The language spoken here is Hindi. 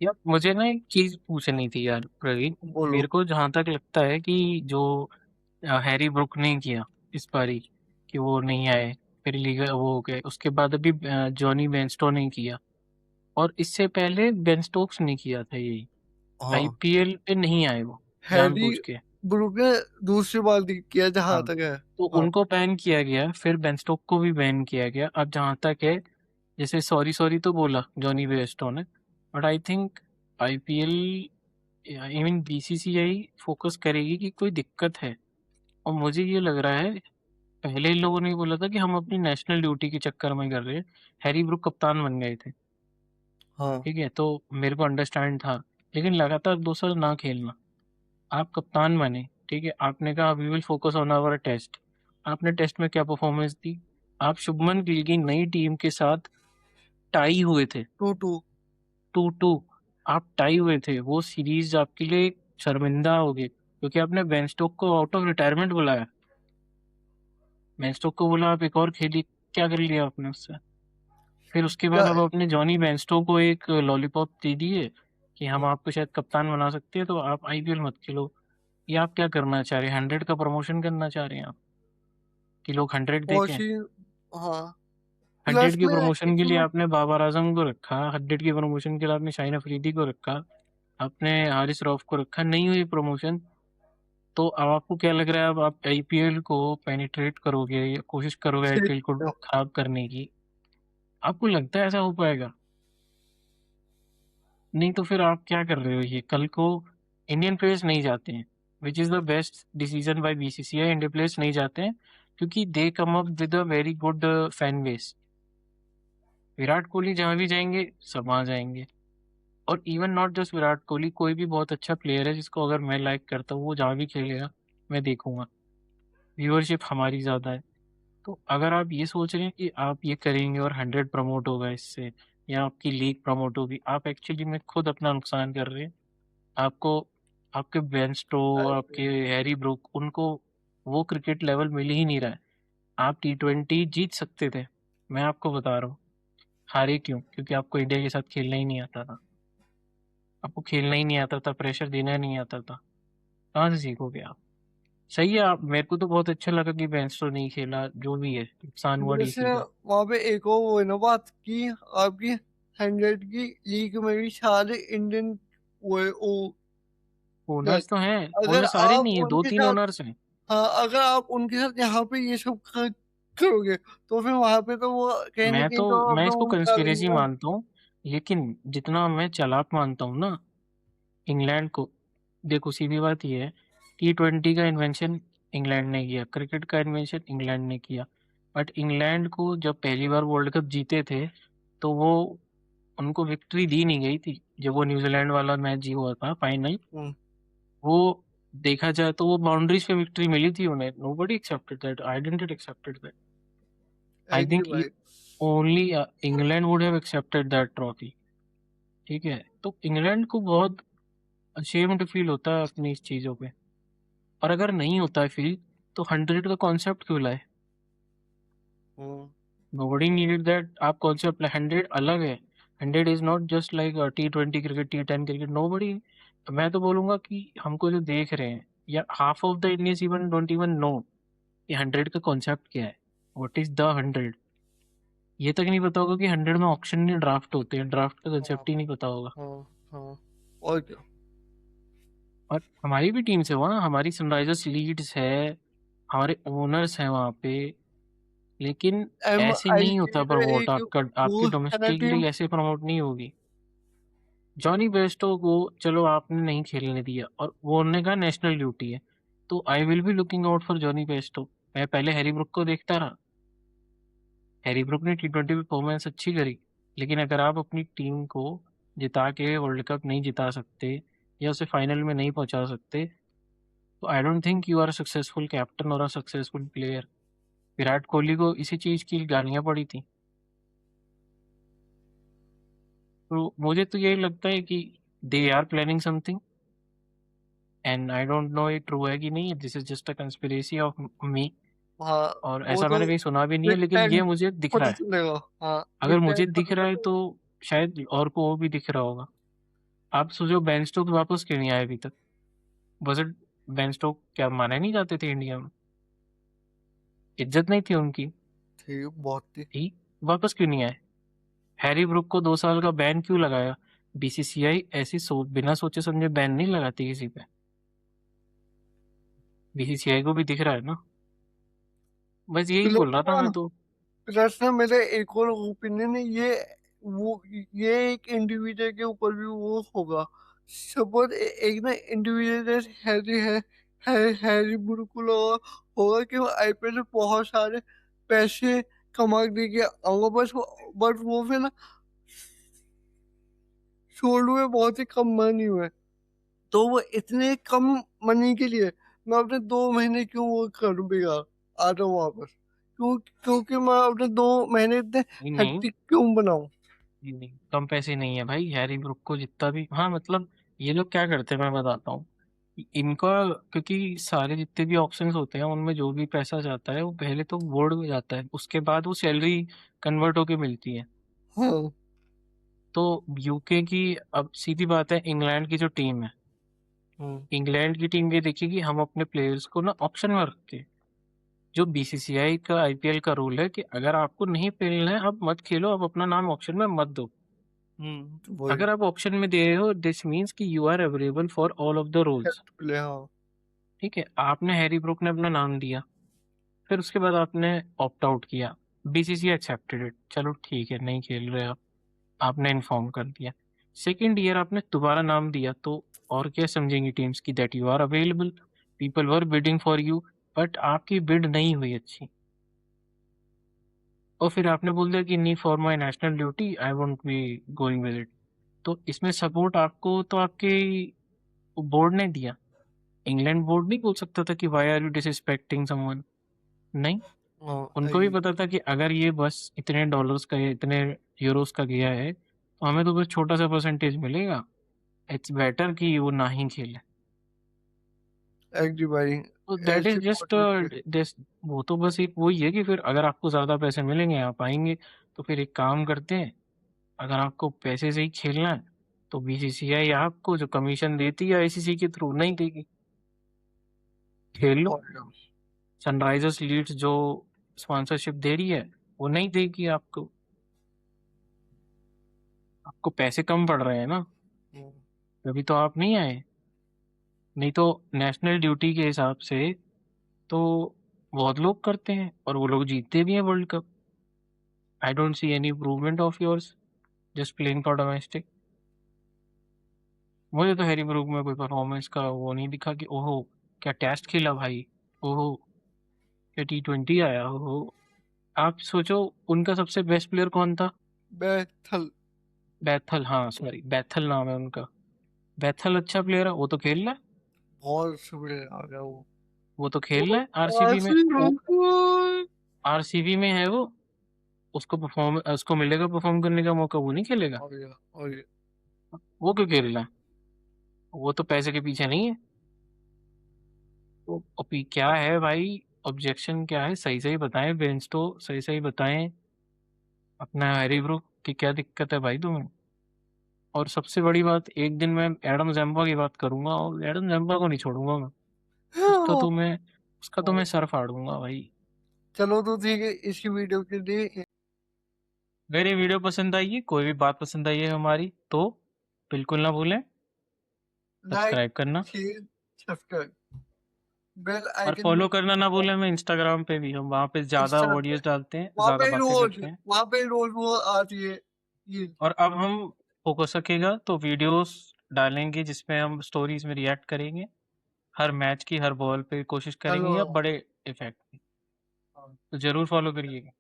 यार मुझे ना एक चीज पूछनी थी यार प्रवीण। बोलो। मेरे को जहां तक लगता है कि जो हैरी ब्रुक ने किया इस बारी, कि वो नहीं आए, फिर लीग वो हो गए, उसके बाद अभी जॉनी बेनस्टो ने किया, और इससे पहले बेन स्टोक्स ने किया था यही। हाँ, आईपीएल पे नहीं आए वो, हैरी जानबूझ के। ब्रूक ने दूसरी बार किया जहां हाँ, तक है। तो हाँ, उनको बैन किया गया, फिर बेन स्टोक को भी बैन किया गया। अब जहां तक है, जैसे सॉरी सॉरी तो बोला जॉनी बेयरस्टो ने, but I think IPL, even BCCI focus करेगी कि कोई दिक्कत है। और मुझे ये लग रहा है, पहले इन लोगों ने बोला था कि हम अपनी नेशनल ड्यूटी के चक्कर में कर रहे हैं। हैरी ब्रुक कप्तान बन गए थे, हाँ। ठीक है, तो मेरे को अंडरस्टैंड था। लेकिन लगातार 2 साल ना खेलना, आप कप्तान बने, ठीक है, आपने कहा we will focus on our test. आपने टेस्ट में क्या परफॉर्मेंस दी? आप शुभमन गिल की नई टीम के साथ टाई हुए थे, 2-2। 2-2। आप टाई हुए थे, वो सीरीज आपके लिए शर्मिंदा हो गई क्योंकि आपने बेन स्टोक को आउट ऑफ रिटायरमेंट बुलाया। बेन स्टोक को बोला आप एक और खेलिए, क्या कर लिया आपने उससे? फिर उसके बाद क्या? अब अपने जॉनी बेन को एक लॉलीपॉप दे दिए कि हम आपको शायद कप्तान बना सकते हैं, तो आप आईपीएल मत खेलो। ये आप क्या करना चाह रहे हैं? 100 का प्रमोशन करना चाह रहे हैं आप, कि लोग 100 देखें? कोचिंग। हाँ। 100 प्लस की में प्रमोशन के लिए इसमें आपने बाबर आजम को रखा, 100 की प्रमोशन के लिए आपने शाहिन अफरीदी को रखा, आपने हारिस रऊफ को रखा, नहीं हुई प्रमोशन। तो अब आपको क्या लग रहा है, अब आप आईपीएल को पेनिट्रेट करोगे या कोशिश करोगे आईपीएल को खराब करने की? आपको लगता है ऐसा हो पाएगा? नहीं तो फिर आप क्या कर रहे हो? ये कल को इंडियन प्लेयर्स नहीं जाते हैं, which is the best decision by BCCI. Indian players नहीं जाते हैं क्योंकि they come up with a very good fan base. Virat Kohli जहाँ भी जाएंगे, सब वहाँ जाएंगे। और even not just Virat Kohli, कोई भी बहुत अच्छा प्लेयर है जिसको अगर मैं लाइक करता हूँ, वो जहाँ भी खेलेगा मैं देखूंगा। व्यूअरशिप हमारी ज़्यादा है। तो अगर आप ये सोच रहे हैं कि आप ये करेंगे और 100 प्रमोट होगा इससे, या आपकी लीग प्रमोट होगी, आप एक्चुअली में खुद अपना नुकसान कर रहे हैं। आपको, आपके बेन स्टो, आपके हैरी ब्रुक, उनको वो क्रिकेट लेवल मिल ही नहीं रहा है। आप T20 जीत सकते थे, मैं आपको बता रहा हूँ। हारे क्यों? क्योंकि आपको इंडिया के साथ खेलना ही नहीं आता था। आपको खेलना ही नहीं आता था, प्रेशर देना ही नहीं आता था। कहाँ से सीखोगे आप? सही है, आप, मेरे को तो बहुत अच्छा लगा कि बेन स्टो नहीं खेला, जो भी है नुकसान हुआ वैसे डीसी का। वहां पे एक और वो है ना बात की आपकी 100 की लीग में भी सारे इंडियन वो है, वो क्या? ओनर्स तो हैं, अगर ओनर सारे आप नहीं है, दो उनके तीन साथ, ओनर्स हैं। हाँ, अगर आप उनके साथ यहाँ पे ये सब करोगे तो फिर वहां पे तो वो कहीं ना कहीं तो मैं अपना इसको वो बता देंगे कंस्पिरेसी ना। मानता हूँ, लेकिन जितना मैं चालाक मानता हूँ ना इंग्लैंड को, देखो सीधी बात यह है, T20 का इन्वेंशन इंग्लैंड ने किया, क्रिकेट का इन्वेंशन इंग्लैंड ने किया। बट इंग्लैंड को जब पहली बार वर्ल्ड कप जीते थे, तो वो, उनको विक्ट्री दी नहीं गई थी। जब वो न्यूजीलैंड वाला मैच जी हुआ था फाइनल, हम्म। वो देखा जाए तो वो बाउंड्रीज पे विक्ट्री मिली थी उन्हें। Nobody accepted that, I didn't accepted that. I agree think भाई। Only England would have accepted that trophy, ठीक है। तो इंग्लैंड को बहुत अशेम्ड फील होता है अपनी इस चीज़ों पे। और अगर नहीं होता है फील, तो 100 का कॉन्सेप्ट क्यों लाए? हम्म। Nobody needed that. आप कॉन्सेप्ट, 100 अलग है। 100 is not just like T20 cricket, T10 cricket. Nobody, मैं तो बोलूंगा कि हमको जो देख रहे हैं, या half of the Indians even don't even know कि 100 का कॉन्सेप्ट क्या है, व्हाट इज द 100। ये तक नहीं पता होगा कि 100 में ऑक्शन नहीं, ड्राफ्ट होते हैं, ड्राफ्ट का हाँ, कंसेप्ट ही नहीं पता होगा। हाँ, हाँ। और क्या? और हमारी भी टीम्स है वहाँ, हमारी सनराइजर्स लीड्स है, हमारे ओनर्स हैं वहाँ पे। लेकिन ऐसे नहीं MIC होता में प्रमोट, एक आपका आपकी वो है ना डोमेस्टिक टीम। लीग ऐसे प्रमोट नहीं होगी। जॉनी बेस्टो को चलो आपने नहीं खेलने दिया, और वो उन्होंने कहा नेशनल ड्यूटी है, तो I will be looking out for Jonny Bairstow. मैं पहले हैरी ब्रुक को देखता रहा। हैरी ब्रुक ने T20 परफॉर्मेंस अच्छी करी, लेकिन अगर आप अपनी टीम को जिता के वर्ल्ड कप नहीं जिता सकते, या उसे फाइनल में नहीं पहुंचा सकते, तो I don't think you are successful captain और a successful player. Virat Kohli को इसी चीज की गालियां पड़ी थी। तो मुझे तो यही लगता है कि they are planning something, and I don't know ये ट्रू है कि नहीं, this is just a conspiracy of me. हाँ, और वो ऐसा तो मैंने कहीं सुना भी नहीं है, विद लेकिन ये टाइम मुझे दिख रहा पता है। चलेगा। हाँ, अगर विद मुझे टाइम दिख पता रहा है चलेगा। तो शायद और को वो भी दिख रहा होगा। आप सोचो बेन स्टोक्स वापस क्यों नहीं आए अभी तक? वॉज इट बेन स्टोक क्या माने नहीं जाते थे इंडिया में? इज्जत नहीं थी उनकी? थी बहुत थी। थी। वापस क्यों नहीं आए? हैरी ब्रुक को 2 साल का बैन क्यों लगाया? बीसीसीआई ऐसी बिना सोचे समझे बैन नहीं लगाती किसी पे। बीसीसीआई को भी दिख रहा है ना। बस यही बोल रहा था मैं तो। प्लस ना मेरा एक और ओपिनियन है, वो ये एक इंडिविजुअल के ऊपर भी वो होगा। सपोज एक ना इंडिविजुअल हैरी बिल्कुल होगा कि वो आईपीएल में बहुत सारे पैसे कमा देके आऊंगा, बट वो फिर ना शोल्ड में बहुत ही कम मनी हुए, तो वो इतने कम मनी के लिए मैं अपने 2 महीने क्यों वो करूँ बेकार आ जाऊँ वापस, क्योंकि मैं अपने 2 महीने इतने नहीं नहीं हेक्टिक क्यों बनाऊं। नहीं, कम पैसे नहीं है भाई हैरी ब्रुक को जितना भी। हाँ मतलब ये लोग क्या करते हैं मैं बताता हूँ। इनका क्योंकि सारे जितने भी ऑप्शंस होते हैं उनमें जो भी पैसा जाता है वो पहले तो बोर्ड में जाता है, उसके बाद वो सैलरी कन्वर्ट होके मिलती है। हाँ। तो यूके की अब सीधी बात है, इंग्लैंड की जो टीम है, हम्म। इंग्लैंड की टीम ये देखिए हम अपने प्लेयर्स को ना ऑप्शन में रखते हैं। जो बीसीसीआई का आईपीएल का रूल है कि अगर आपको नहीं खेलना है आप मत खेलो, आप अपना नाम ऑप्शन में मत दो। तो वही अगर आप ऑप्शन में दे रहे हो दिस मीन्स कि you are available for all of the roles. Play. हाँ। ठीक है, आपने हैरी ब्रुक ने अपना नाम दिया, फिर उसके बाद आपने ऑप्ट आउट किया, बीसीसीआई एक्सेप्टेड इट, चलो ठीक है नहीं खेल रहे आप, आपने इन्फॉर्म कर दिया। सेकेंड ईयर आपने दोबारा नाम दिया तो और क्या समझेंगी टीम्स की that you are available, people were bidding for you, but आपकी बिड नहीं हुई अच्छी, और फिर आपने बोल दिया कि नहीं for my national duty I won't be going with it. तो इसमें सपोर्ट आपको तो आपके बोर्ड ने दिया। इंग्लैंड बोर्ड नहीं बोल सकता था कि why are you disrespecting someone. नहीं, हाँ। उनको भी पता था कि अगर ये बस इतने डॉलर्स का इतने यूरोस का गया है तो हमें तो बस छोटा सा परसेंटेज मिलेगा, इट्स बेटर कि वो ना ही खेले। एग्री भाई। तो दैट इज ऐसे जस्ट बहुत लोग थे। वो तो बस एक वही है कि फिर अगर आपको ज़्यादा पैसे मिलेंगे आप आएंगे, तो फिर एक काम करते हैं, अगर आपको पैसे से ही खेलना है तो बीसीसीआई आपको जो कमीशन देती है आईसीसी के थ्रू नहीं देगी, खेल लो। और सनराइजर्स लीड्स जो स्पॉन्सरशिप दे रही है वो नहीं देगी आपको, आपको पैसे कम पड़ रहे हैं ना, तभी तो आप नहीं आए। नहीं तो नेशनल ड्यूटी के हिसाब से तो बहुत लोग करते हैं और वो लोग जीतते भी हैं world cup. I don't see any improvement of yours just playing for domestic. मुझे तो हैरी ब्रूक में कोई परफॉर्मेंस का वो नहीं दिखा कि ओहो क्या टेस्ट खेला भाई, ओहो क्या T20 आया, ओहो। आप सोचो उनका सबसे बेस्ट प्लेयर कौन था? बैथल। बैथल, हाँ सॉरी बैथल नाम है उनका। बैथल अच्छा प्लेयर है, वो तो खेल रहा है। बहुत सुबह आ गया वो। वो तो खेल रहा है आरसीबी में, वो आरसीबी में है वो, उसको मिलेगा परफॉर्म करने का मौका, वो नहीं खेलेगा? और वो क्यों खेल रहा है? वो तो पैसे के पीछे नहीं है। तो अभी क्या है भाई, ऑब्जेक्शन क्या है, सही सही बताएं, बेंच तो सही सही बताएं अपना हैरी ब्रूक की क्या दिक्कत है भाई तुम्हें। और सबसे बड़ी बात, एक दिन मैं एडम जैम्पा की बात करूंगा और एडम जैम्पा को नहीं छोड़ूंगा मैं, उसका तो मैं सर फाड़ूंगा भाई। चलो तो ठीक है, इसी वीडियो के लिए अगर ये वीडियो पसंद आई है, कोई भी बात पसंद आई है हमारी, तो बिल्कुल ना भूलें लाइक, सब्सक्राइब करना शेयर, सब्सक्राइब, बेल और आइकन फॉलो भी। करना ना भूलें। मैं इंस्टाग्राम पे भी, हम वहाँ पे ज़्यादा इंस्टा पे वीडियोस डालते हैं, ज़्यादा बातें करते हैं। वहाँ पे रोज वो आती है ये। और अब हम फोकस रखेगा तो वीडियोस डालेंगे जिसमें हम स्टोरीज में रिएक्ट करेंगे, हर मैच की हर बॉल पे कोशिश हेलो। करेंगे या बड़े इफेक्ट। तो जरूर फॉलो करिएगा।